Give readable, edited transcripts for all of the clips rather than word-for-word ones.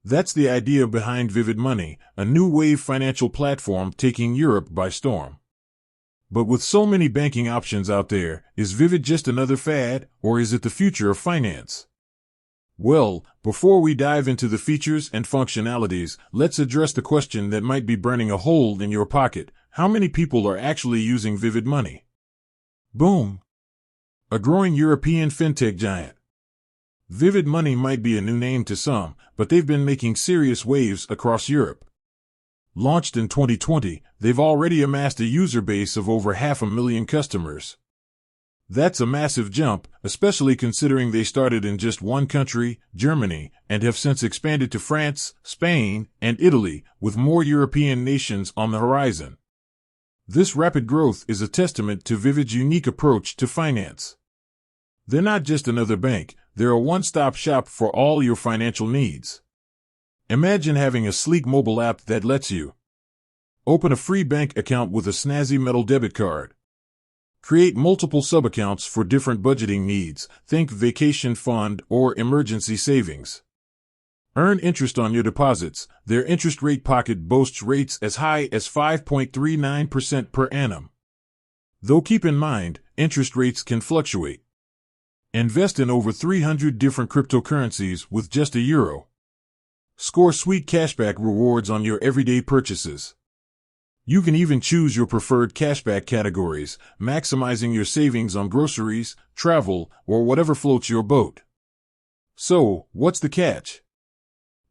That's the idea behind Vivid Money, a new wave financial platform taking Europe by storm. But with so many banking options out there, is Vivid just another fad, or is it the future of finance? Well, before we dive into the features and functionalities, let's address the question that might be burning a hole in your pocket. How many people are actually using Vivid Money? Boom! A growing European fintech giant. Vivid Money might be a new name to some, but they've been making serious waves across Europe. Launched in 2020, they've already amassed a user base of over 500,000 customers. That's a massive jump, especially considering they started in just one country, Germany, and have since expanded to France, Spain, and Italy, with more European nations on the horizon. This rapid growth is a testament to Vivid's unique approach to finance. They're not just another bank, they're a one-stop shop for all your financial needs. Imagine having a sleek mobile app that lets you open a free bank account with a snazzy metal debit card, create multiple sub-accounts for different budgeting needs, think vacation fund or emergency savings. Earn interest on your deposits. Their interest rate pocket boasts rates as high as 5.39% per annum. Though keep in mind, interest rates can fluctuate. Invest in over 300 different cryptocurrencies with just €1. Score sweet cashback rewards on your everyday purchases. You can even choose your preferred cashback categories, maximizing your savings on groceries, travel, or whatever floats your boat. So, what's the catch?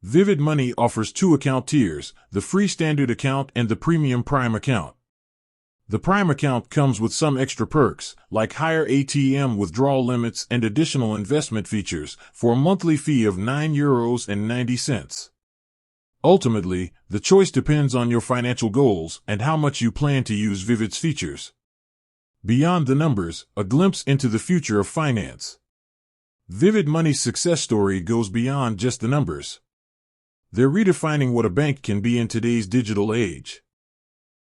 Vivid Money offers two account tiers, the free standard account and the premium prime account. The prime account comes with some extra perks, like higher ATM withdrawal limits and additional investment features, for a monthly fee of €9.90. Ultimately, the choice depends on your financial goals and how much you plan to use Vivid's features. Beyond the numbers, a glimpse into the future of finance. Vivid Money's success story goes beyond just the numbers. They're redefining what a bank can be in today's digital age.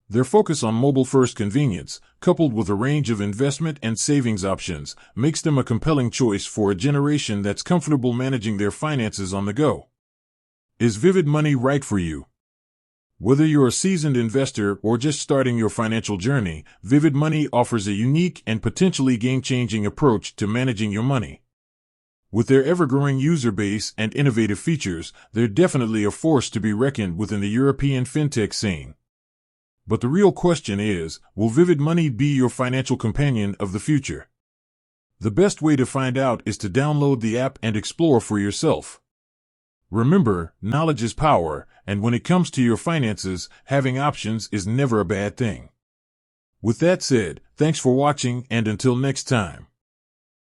Their focus on mobile-first convenience, coupled with a range of investment and savings options, makes them a compelling choice for a generation that's comfortable managing their finances on the go. Is Vivid Money right for you? Whether you're a seasoned investor or just starting your financial journey, Vivid Money offers a unique and potentially game-changing approach to managing your money. With their ever-growing user base and innovative features, they're definitely a force to be reckoned with in the European fintech scene. But the real question is, will Vivid Money be your financial companion of the future? The best way to find out is to download the app and explore for yourself. Remember, knowledge is power, and when it comes to your finances, having options is never a bad thing. With that said, thanks for watching, and until next time.